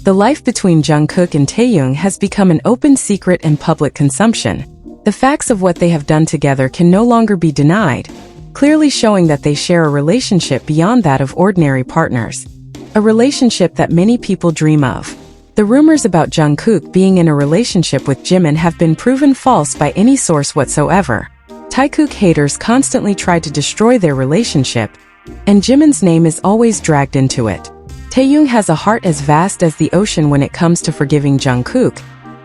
The life between Jungkook and Taehyung has become an open secret and public consumption. The facts of what they have done together can no longer be denied, clearly showing that they share a relationship beyond that of ordinary partners. A relationship that many people dream of. The rumors about Jungkook being in a relationship with Jimin have been proven false by any source whatsoever. Taekook haters constantly try to destroy their relationship, and Jimin's name is always dragged into it. Taehyung has a heart as vast as the ocean when it comes to forgiving Jungkook,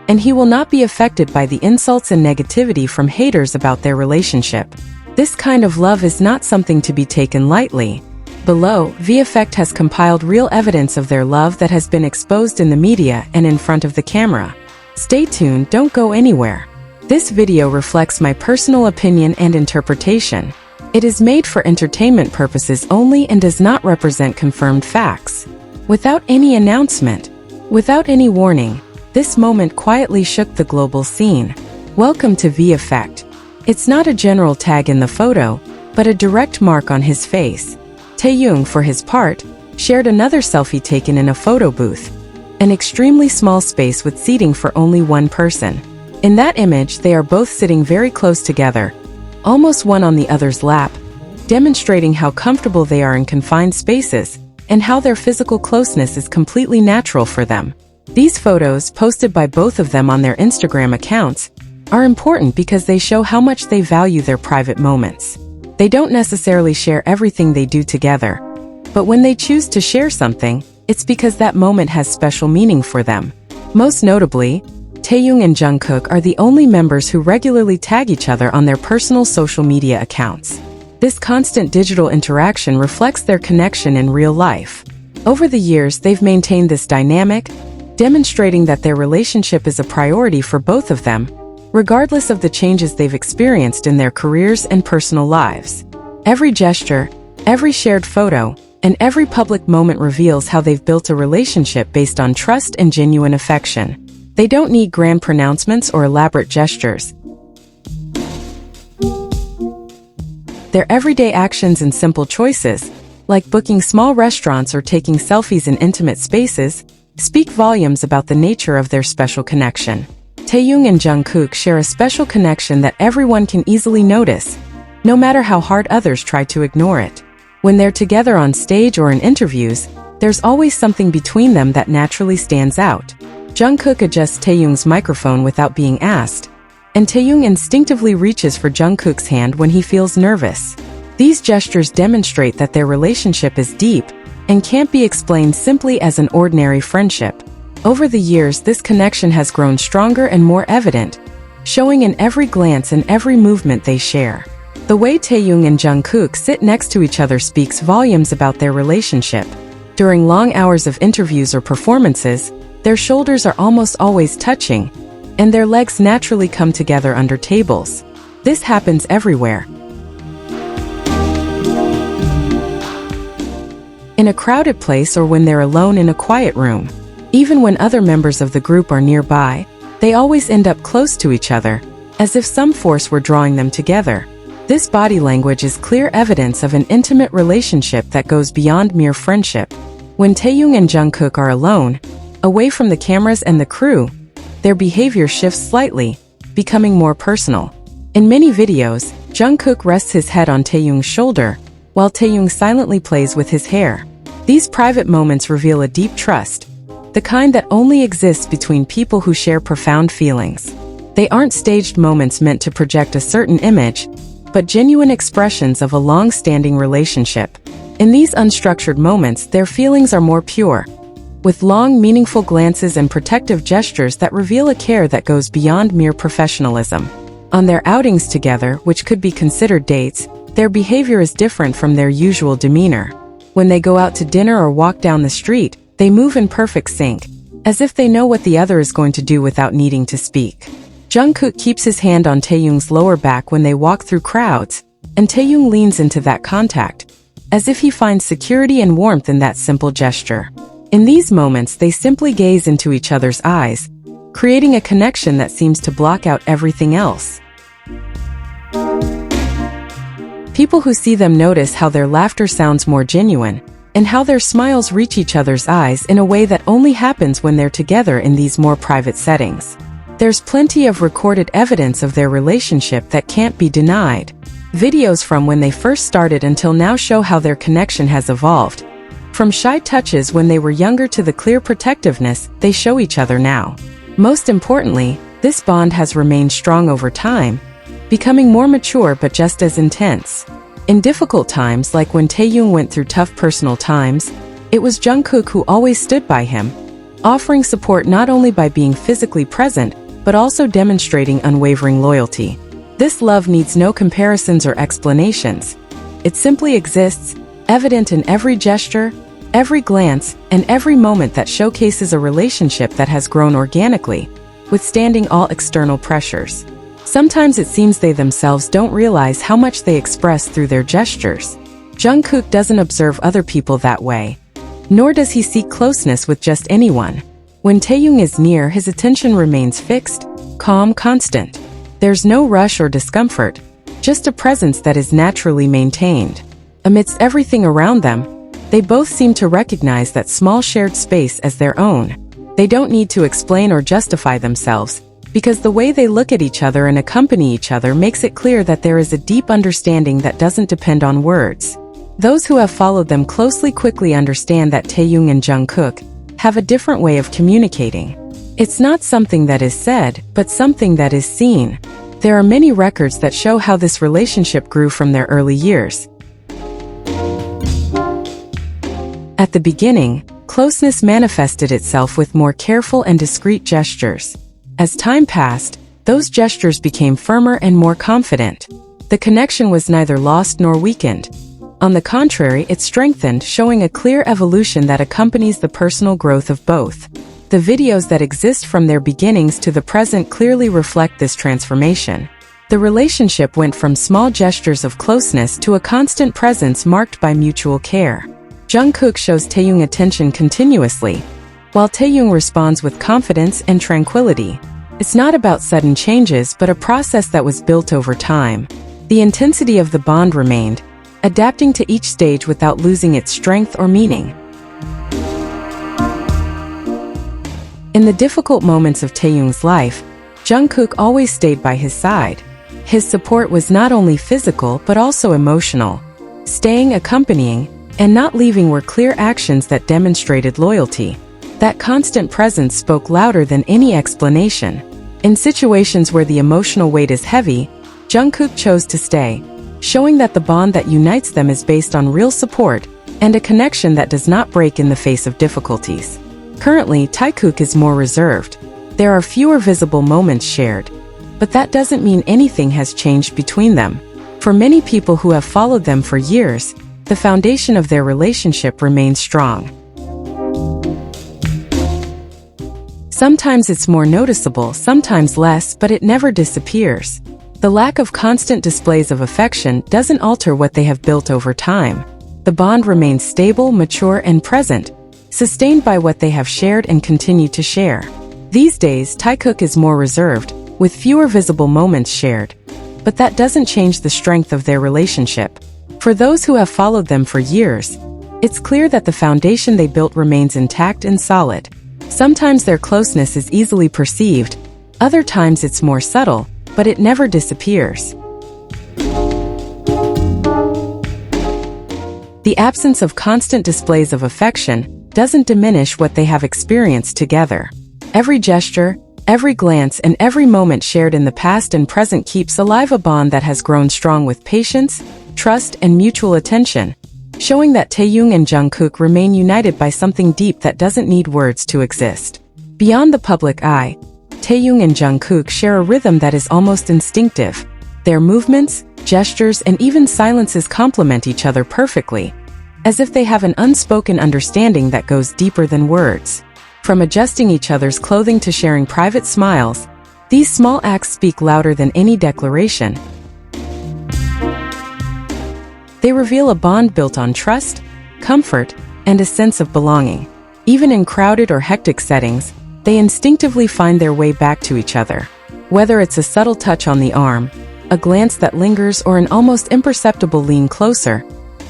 and he will not be affected by the insults and negativity from haters about their relationship. This kind of love is not something to be taken lightly. Below, Vkook has compiled real evidence of their love that has been exposed in the media and in front of the camera. Stay tuned, don't go anywhere. This video reflects my personal opinion and interpretation. It is made for entertainment purposes only and does not represent confirmed facts. Without any announcement, without any warning, this moment quietly shook the global scene. Welcome to Vkook. It's not a general tag in the photo, but a direct mark on his face. Taehyung, for his part, shared another selfie taken in a photo booth, an extremely small space with seating for only one person. In that image, they are both sitting very close together, almost one on the other's lap, demonstrating how comfortable they are in confined spaces and how their physical closeness is completely natural for them. These photos, posted by both of them on their Instagram accounts, are important because they show how much they value their private moments. They don't necessarily share everything they do together, but when they choose to share something, it's because that moment has special meaning for them. Most notably, Taehyung and Jungkook are the only members who regularly tag each other on their personal social media accounts. This constant digital interaction reflects their connection in real life. Over the years, they've maintained this dynamic, demonstrating that their relationship is a priority for both of them, regardless of the changes they've experienced in their careers and personal lives. Every gesture, every shared photo, and every public moment reveals how they've built a relationship based on trust and genuine affection. They don't need grand pronouncements or elaborate gestures. Their everyday actions and simple choices, like booking small restaurants or taking selfies in intimate spaces, speak volumes about the nature of their special connection. Taehyung and Jungkook share a special connection that everyone can easily notice, no matter how hard others try to ignore it. When they're together on stage or in interviews, there's always something between them that naturally stands out. Jungkook adjusts Taehyung's microphone without being asked, and Taehyung instinctively reaches for Jungkook's hand when he feels nervous. These gestures demonstrate that their relationship is deep and can't be explained simply as an ordinary friendship. Over the years, this connection has grown stronger and more evident, showing in every glance and every movement they share. The way Taehyung and Jungkook sit next to each other speaks volumes about their relationship. During long hours of interviews or performances, their shoulders are almost always touching, and their legs naturally come together under tables. This happens everywhere. In a crowded place or when they're alone in a quiet room. Even when other members of the group are nearby, they always end up close to each other, as if some force were drawing them together. This body language is clear evidence of an intimate relationship that goes beyond mere friendship. When Taehyung and Jungkook are alone, away from the cameras and the crew, their behavior shifts slightly, becoming more personal. In many videos, Jungkook rests his head on Taehyung's shoulder, while Taehyung silently plays with his hair. These private moments reveal a deep trust, the kind that only exists between people who share profound feelings. They aren't staged moments meant to project a certain image, but genuine expressions of a long-standing relationship. In these unstructured moments, their feelings are more pure, with long, meaningful glances and protective gestures that reveal a care that goes beyond mere professionalism. On their outings together, which could be considered dates, their behavior is different from their usual demeanor. When they go out to dinner or walk down the street, they move in perfect sync, as if they know what the other is going to do without needing to speak. Jungkook keeps his hand on Taehyung's lower back when they walk through crowds, and Taehyung leans into that contact, as if he finds security and warmth in that simple gesture. In these moments, they simply gaze into each other's eyes, creating a connection that seems to block out everything else. People who see them notice how their laughter sounds more genuine, and how their smiles reach each other's eyes in a way that only happens when they're together in these more private settings. There's plenty of recorded evidence of their relationship that can't be denied. Videos from when they first started until now show how their connection has evolved. From shy touches when they were younger to the clear protectiveness they show each other now. Most importantly, this bond has remained strong over time, becoming more mature but just as intense. In difficult times like when Taehyung went through tough personal times, it was Jungkook who always stood by him, offering support not only by being physically present, but also demonstrating unwavering loyalty. This love needs no comparisons or explanations. It simply exists, evident in every gesture, every glance, and every moment that showcases a relationship that has grown organically, withstanding all external pressures. Sometimes it seems they themselves don't realize how much they express through their gestures. Jungkook doesn't observe other people that way. Nor does he seek closeness with just anyone. When Taehyung is near, his attention remains fixed, calm, constant. There's no rush or discomfort, just a presence that is naturally maintained. Amidst everything around them, they both seem to recognize that small shared space as their own. They don't need to explain or justify themselves, because the way they look at each other and accompany each other makes it clear that there is a deep understanding that doesn't depend on words. Those who have followed them closely quickly understand that Taehyung and Jungkook have a different way of communicating. It's not something that is said, but something that is seen. There are many records that show how this relationship grew from their early years. At the beginning, closeness manifested itself with more careful and discreet gestures. As time passed, those gestures became firmer and more confident. The connection was neither lost nor weakened. On the contrary, it strengthened, showing a clear evolution that accompanies the personal growth of both. The videos that exist from their beginnings to the present clearly reflect this transformation. The relationship went from small gestures of closeness to a constant presence marked by mutual care. Jungkook shows Taehyung attention continuously, while Taehyung responds with confidence and tranquility. It's not about sudden changes, but a process that was built over time. The intensity of the bond remained, adapting to each stage without losing its strength or meaning. In the difficult moments of Taehyung's life, Jungkook always stayed by his side. His support was not only physical but also emotional. Staying, accompanying, and not leaving were clear actions that demonstrated loyalty. That constant presence spoke louder than any explanation. In situations where the emotional weight is heavy, Jungkook chose to stay, showing that the bond that unites them is based on real support and a connection that does not break in the face of difficulties. Currently, Taekook is more reserved. There are fewer visible moments shared, but that doesn't mean anything has changed between them. For many people who have followed them for years, the foundation of their relationship remains strong. Sometimes it's more noticeable, sometimes less, but it never disappears. The lack of constant displays of affection doesn't alter what they have built over time. The bond remains stable, mature, and present, sustained by what they have shared and continue to share. These days, Taekook is more reserved, with fewer visible moments shared. But that doesn't change the strength of their relationship. For those who have followed them for years, it's clear that the foundation they built remains intact and solid. Sometimes their closeness is easily perceived, other times it's more subtle, but it never disappears. The absence of constant displays of affection doesn't diminish what they have experienced together. Every gesture, every glance, and every moment shared in the past and present keeps alive a bond that has grown strong with patience, trust, and mutual attention, showing that Taehyung and Jungkook remain united by something deep that doesn't need words to exist. Beyond the public eye, Taehyung and Jungkook share a rhythm that is almost instinctive. Their movements, gestures, and even silences complement each other perfectly, as if they have an unspoken understanding that goes deeper than words. From adjusting each other's clothing to sharing private smiles, these small acts speak louder than any declaration. They reveal a bond built on trust, comfort, and a sense of belonging. Even in crowded or hectic settings, they instinctively find their way back to each other. Whether it's a subtle touch on the arm, a glance that lingers, or an almost imperceptible lean closer,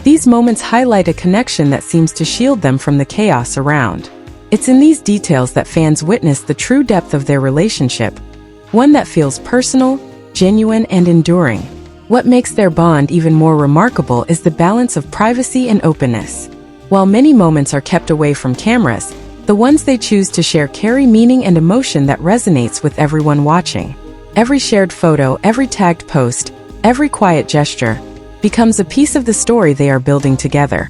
These moments highlight a connection that seems to shield them from the chaos around. It's in these details that fans witness the true depth of their relationship, one that feels personal, genuine, and enduring. What makes their bond even more remarkable is the balance of privacy and openness. While many moments are kept away from cameras, the ones they choose to share carry meaning and emotion that resonates with everyone watching. Every shared photo, every tagged post, every quiet gesture becomes a piece of the story they are building together.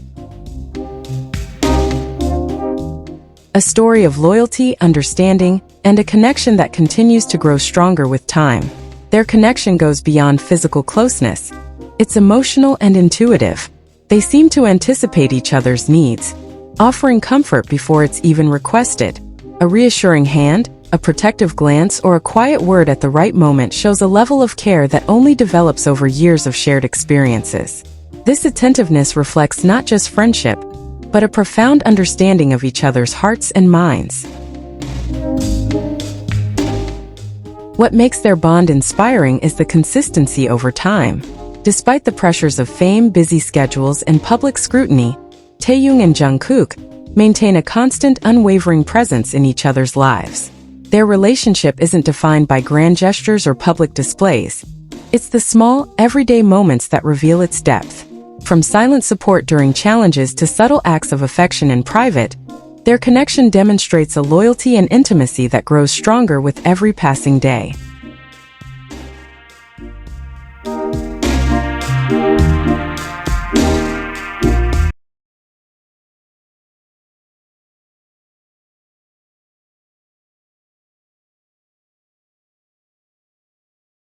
A story of loyalty, understanding, and a connection that continues to grow stronger with time. Their connection goes beyond physical closeness. It's emotional and intuitive. They seem to anticipate each other's needs, offering comfort before it's even requested. A reassuring hand, a protective glance, or a quiet word at the right moment shows a level of care that only develops over years of shared experiences. This attentiveness reflects not just friendship, but a profound understanding of each other's hearts and minds. What makes their bond inspiring is the consistency over time. Despite the pressures of fame, busy schedules, and public scrutiny, Taehyung and Jungkook maintain a constant, unwavering presence in each other's lives. Their relationship isn't defined by grand gestures or public displays. It's the small, everyday moments that reveal its depth. From silent support during challenges to subtle acts of affection in private, their connection demonstrates a loyalty and intimacy that grows stronger with every passing day.